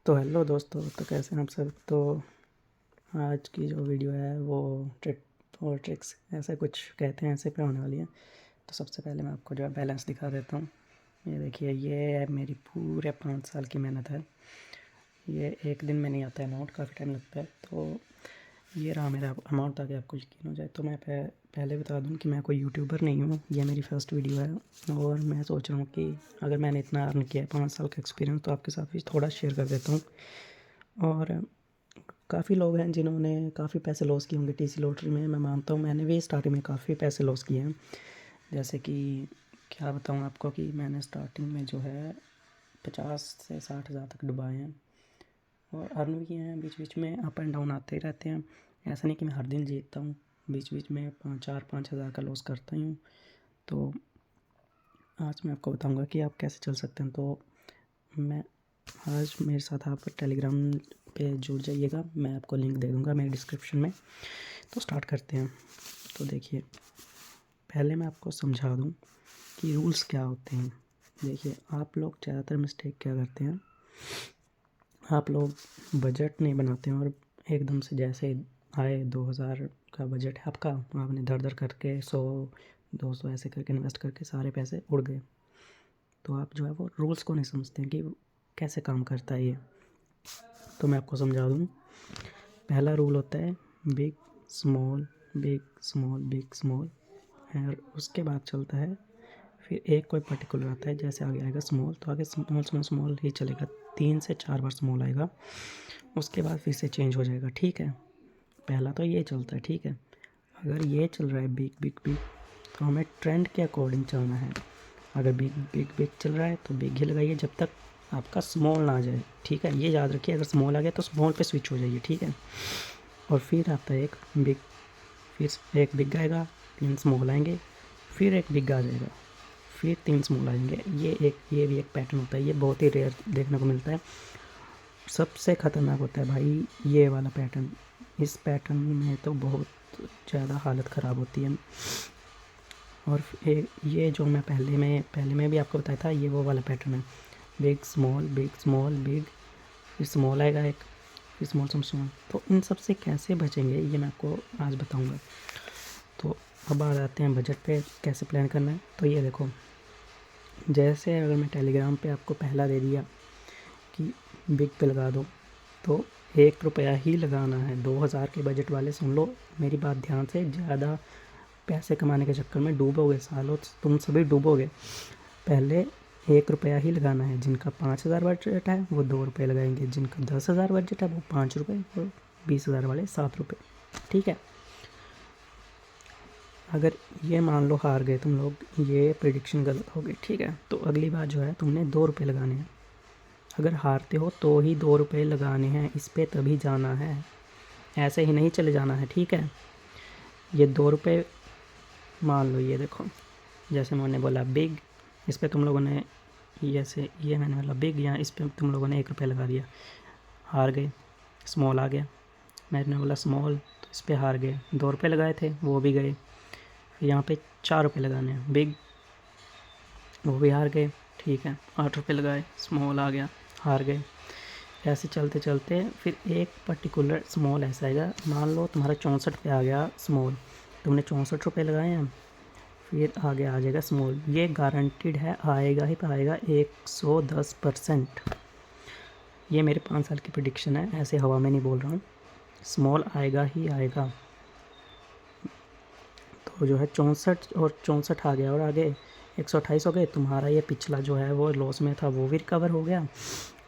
तो हेलो दोस्तों, तो कैसे हैं आप सब। तो आज की जो वीडियो है वो ट्रिक और ट्रिक्स ऐसे कुछ कहते हैं, ऐसे पे होने वाली है। तो सबसे पहले मैं आपको जो है बैलेंस दिखा देता हूँ। ये देखिए, ये है मेरी पूरे 5 साल की मेहनत है। ये एक दिन में नहीं आता है अमाउंट, काफ़ी टाइम लगता है। तो ये रहा मेरा अमाउंट, ताकि आपको यकीन हो जाए। तो मैं पहले बता दूं कि मैं कोई यूट्यूबर नहीं हूँ, ये मेरी फ़र्स्ट वीडियो है। और मैं सोच रहा हूँ कि अगर मैंने इतना अर्न किया है, 5 साल का एक्सपीरियंस, तो आपके साथ भी थोड़ा शेयर कर देता हूँ। और काफ़ी लोग हैं जिन्होंने काफ़ी पैसे लॉस किए होंगे टीसी लॉटरी में। मैं मानता हूँ मैंने भी स्टार्टिंग में काफ़ी पैसे लॉस किए हैं। जैसे कि क्या बताऊँ आपको कि मैंने स्टार्टिंग में जो है 50 से 60 हज़ार तक डुबाए हैं, और अर्न भी किए हैं। बीच बीच में अप एंड डाउन आते ही रहते हैं। ऐसा नहीं कि मैं हर दिन जीतता हूँ, बीच बीच में 5 हज़ार का लॉस करता ही हूँ। तो आज मैं आपको बताऊँगा कि आप कैसे चल सकते हैं। तो मैं आज मेरे साथ आप टेलीग्राम पे जुड़ जाइएगा, मैं आपको लिंक दे दूँगा मेरे डिस्क्रिप्शन में। तो स्टार्ट करते हैं। तो देखिए, पहले मैं आपको समझा दूँ कि रूल्स क्या होते हैं। देखिए, आप लोग ज़्यादातर मिस्टेक क्या करते हैं, आप लोग बजट नहीं बनाते हैं और एकदम से जैसे आए 2000 का बजट है आपका, आपने धर धर करके 100 200 ऐसे करके इन्वेस्ट करके सारे पैसे उड़ गए। तो आप जो है वो रूल्स को नहीं समझते हैं कि कैसे काम करता है ये। तो मैं आपको समझा दूँ। पहला रूल होता है big small big small big small, और उसके बाद चलता है फिर एक कोई पर्टिकुलर आता है। जैसे आगे आएगा स्मॉल, तो आगे स्मॉल स्मॉल स्मॉल ही चलेगा, 3 से 4 बार स्मॉल आएगा, उसके बाद फिर से चेंज हो जाएगा। ठीक है, पहला तो ये चलता है। ठीक है, अगर ये चल रहा है बिग बिग बिग, तो हमें ट्रेंड के अकॉर्डिंग चलना है। अगर बिग बिग बिग चल रहा है तो बिग ही लगाइए जब तक आपका स्मॉल ना आ जाए। ठीक है, ये याद रखिए, अगर स्मॉल आ गया तो स्मॉल पे स्विच हो जाइए। ठीक है, और फिर आता है एक बिग, फिर एक बिग आएगा, 3 स्मॉल आएंगे, फिर एक बिग आ जाएगा, फिर 3 स्मॉल आएंगे। ये भी एक पैटर्न होता है, ये बहुत ही रेयर देखने को मिलता है। सबसे ख़तरनाक होता है भाई ये वाला पैटर्न। इस पैटर्न में तो बहुत ज़्यादा हालत ख़राब होती है। और ये जो मैं पहले में भी आपको बताया था, ये वो वाला पैटर्न है, बिग स्मॉल बिग, फिर स्मॉल आएगा एक, फिर स्मॉल स्मॉल। तो इन सब से कैसे बचेंगे ये मैं आपको आज बताऊंगा। तो अब आ जाते हैं बजट पे, कैसे प्लान करना है। तो ये देखो, जैसे अगर मैं टेलीग्राम पे आपको पहला दे दिया कि बिग पे लगा दो, तो 1 रुपया ही लगाना है। 2000 के बजट वाले सुन लो मेरी बात ध्यान से, ज़्यादा पैसे कमाने के चक्कर में डूबोगे, सालों तुम सभी डूबोगे। पहले 1 रुपया ही लगाना है। जिनका 5000 बजट है वो 2 रुपये लगाएंगे, जिनका 10,000 बजट है वो 5 रुपये, और 20,000 वाले 7 रुपये। ठीक है, अगर ये मान लो हार गए तुम लोग, ये प्रिडिक्शन गलत हो गई, ठीक है, तो अगली बार जो है तुमने 2 रुपये लगाने हैं। अगर हारते हो तो ही 2 रुपये लगाने हैं, इस पर तभी जाना है, ऐसे ही नहीं चले जाना है। ठीक है, ये 2 रुपये मान लो, ये देखो, जैसे मैंने बोला बिग, इस पर तुम लोगों ने ये मैंने बोला बिग, या इस पर तुम लोगों ने 1 रुपया लगा दिया, हार गए। स्मॉल आ गया, मैंने बोला स्मॉल, तो इस पर हार गए। 2 रुपये लगाए थे वो भी गए, फिर यहाँ पे 4 रुपये लगाने हैं बिग, वो भी हार गए। ठीक है, 8 रुपये लगाए, स्मॉल आ गया, हार गए। ऐसे चलते चलते फिर एक पर्टिकुलर स्मॉल ऐसा आएगा, मान लो तुम्हारा 64 पे आ गया स्मॉल, तुमने 64 रुपये लगाए हैं, फिर आगे आ जाएगा स्मॉल। ये गारंटीड है, आएगा ही आएगा 110%। ये मेरे 5 साल की प्रिडिक्शन है, ऐसे हवा में नहीं बोल रहा हूँ, स्मॉल आएगा ही आएगा। तो जो है 64 और 64 आ गया, और आगे 128 हो गए। तुम्हारा ये पिछला जो है वो लॉस में था, वो भी रिकवर हो गया।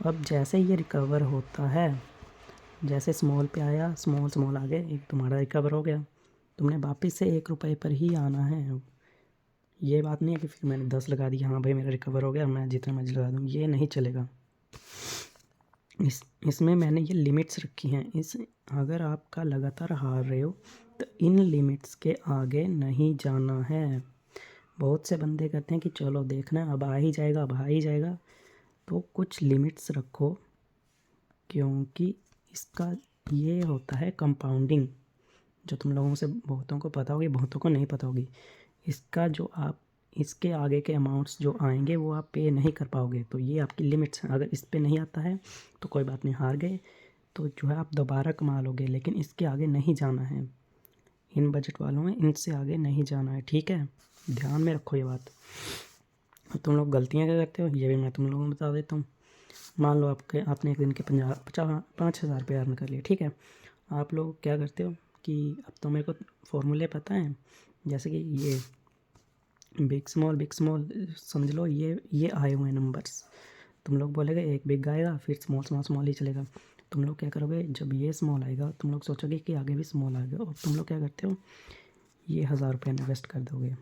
अब जैसे ये रिकवर होता है, जैसे स्मॉल पे आया, स्मॉल आगे एक तुम्हारा रिकवर हो गया, तुमने वापस से 1 रुपये पर ही आना है। ये बात नहीं है कि फिर मैंने 10 लगा दिया, हाँ भाई मेरा रिकवर हो गया, मैं जितना मर्जी लगा दूँ, ये नहीं चलेगा। इसमें मैंने ये लिमिट्स रखी हैं। अगर आपका लगातार हार रहे हो तो इन लिमिट्स के आगे नहीं जाना है। बहुत से बंदे कहते हैं कि चलो देखना है, अब आ ही जाएगा, अब आ ही जाएगा। तो कुछ लिमिट्स रखो, क्योंकि इसका ये होता है कंपाउंडिंग, जो तुम लोगों से बहुतों को पता होगी, बहुतों को नहीं पता होगी। इसका जो आप इसके आगे के अमाउंट्स जो आएंगे वो आप पे नहीं कर पाओगे। तो ये आपकी लिमिट्स हैं। अगर इस पे नहीं आता है तो कोई बात नहीं, हार गए। तो जो है आप दोबारा कमा लोगे, लेकिन इसके आगे नहीं जाना है। इन बजट वालों में इनसे आगे नहीं जाना है, ठीक है, ध्यान में रखो ये बात। अब तुम लोग गलतियाँ क्या करते हो ये भी मैं तुम लोगों को बता देता हूँ। मान लो आपने एक दिन के 5,000 रुपये अर्न कर लिए, ठीक है। आप लोग क्या करते हो कि अब तो मेरे को फॉर्मूले पता हैं, जैसे कि ये बिग स्मॉल समझ लो, ये आए हुए नंबर्स। तुम लोग बोलेगे एक बिग आएगा, फिर स्मॉल ही चलेगा। तुम लोग क्या करोगे, जब ये स्मॉल आएगा तुम लोग सोचोगे कि आगे भी स्मॉल आएगा, और तुम लोग क्या करते हो, ये 1,000 रुपये इन्वेस्ट कर दोगे।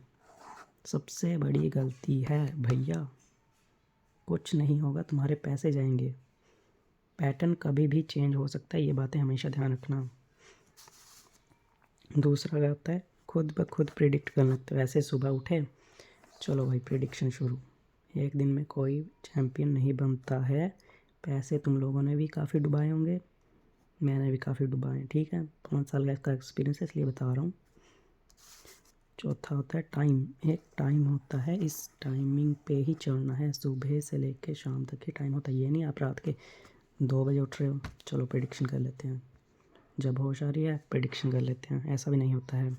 सबसे बड़ी गलती है भैया, कुछ नहीं होगा, तुम्हारे पैसे जाएंगे। पैटर्न कभी भी चेंज हो सकता है, ये बातें हमेशा ध्यान रखना। दूसरा क्या होता है, खुद ब खुद प्रिडिक्ट करना। तो ऐसे सुबह उठे, चलो भाई प्रिडिक्शन शुरू। एक दिन में कोई चैम्पियन नहीं बनता है। पैसे तुम लोगों ने भी काफ़ी डुबाए होंगे, मैंने भी काफ़ी डुबाए हैं, ठीक है। 5 साल का इसका एक्सपीरियंस है इसलिए बता रहा हूँ। चौथा होता है टाइम। एक टाइम होता है, इस टाइमिंग पे ही चलना है। सुबह से लेकर शाम तक ही टाइम होता है। ये नहीं आप रात के 2 बजे उठ रहे हो, चलो प्रेडिक्शन कर लेते हैं, जब होश आ रही है प्रेडिक्शन कर लेते हैं, ऐसा भी नहीं होता है।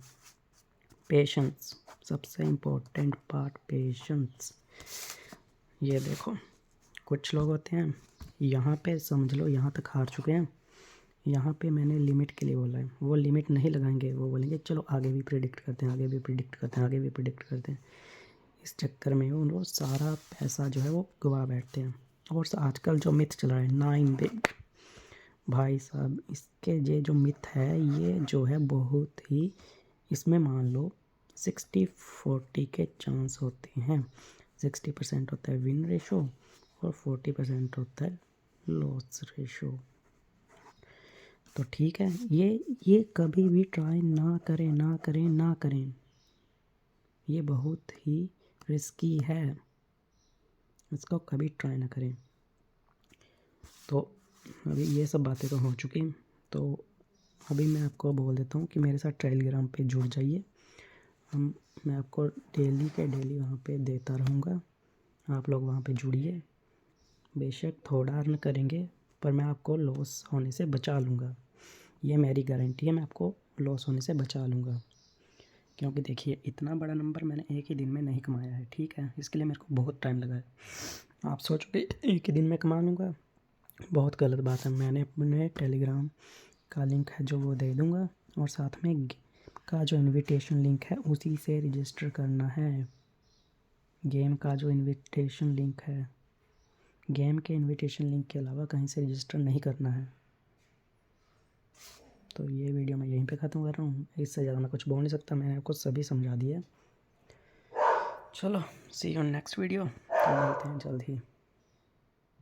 पेशेंस, सबसे इम्पोर्टेंट पार्ट पेशेंस। ये देखो, कुछ लोग होते हैं यहाँ पे समझ लो यहाँ तक हार चुके हैं। यहाँ पे मैंने लिमिट के लिए बोला है, वो लिमिट नहीं लगाएंगे, वो बोलेंगे चलो आगे भी प्रेडिक्ट करते हैं, आगे भी प्रेडिक्ट करते हैं, आगे भी प्रेडिक्ट करते हैं। इस चक्कर में वो सारा पैसा जो है वो गवा बैठते हैं। और आजकल जो मिथ चल रहा है 9 बिग, भाई साहब इसके ये जो मिथ है ये जो है बहुत ही, इसमें मान लो 60-40 के चांस होते हैं। 60% होता है विन रेशो और 40% होता है लॉस रेशो। तो ठीक है, ये कभी भी ट्राई ना करें। ये बहुत ही रिस्की है, इसको कभी ट्राई ना करें। तो अभी ये सब बातें तो हो चुकी, तो अभी मैं आपको बोल देता हूँ कि मेरे साथ टेलीग्राम पे जुड़ जाइए। मैं आपको डेली वहाँ पे देता रहूँगा, आप लोग वहाँ पे जुड़िए। बेशक थोड़ा अर्न करेंगे पर मैं आपको लॉस होने से बचा लूँगा, ये मेरी गारंटी है, मैं आपको लॉस होने से बचा लूँगा। क्योंकि देखिए इतना बड़ा नंबर मैंने एक ही दिन में नहीं कमाया है, ठीक है, इसके लिए मेरे को बहुत टाइम लगा है। आप सोचोगे एक ही दिन में कमा लूँगा, बहुत गलत बात है। मैंने अपने टेलीग्राम का लिंक है जो वो दे दूँगा, और साथ में का जो इनविटेशन लिंक है उसी से रजिस्टर करना है। गेम का जो इनविटेशन लिंक है, गेम के इनविटेशन लिंक के अलावा कहीं से रजिस्टर नहीं करना है। तो ये वीडियो मैं यहीं पे ख़त्म कर रहा हूँ, इससे ज़्यादा मैं कुछ बोल नहीं सकता, मैंने आपको सभी समझा दिया। चलो सी यू नेक्स्ट वीडियो, तो मिलते हैं जल्द ही।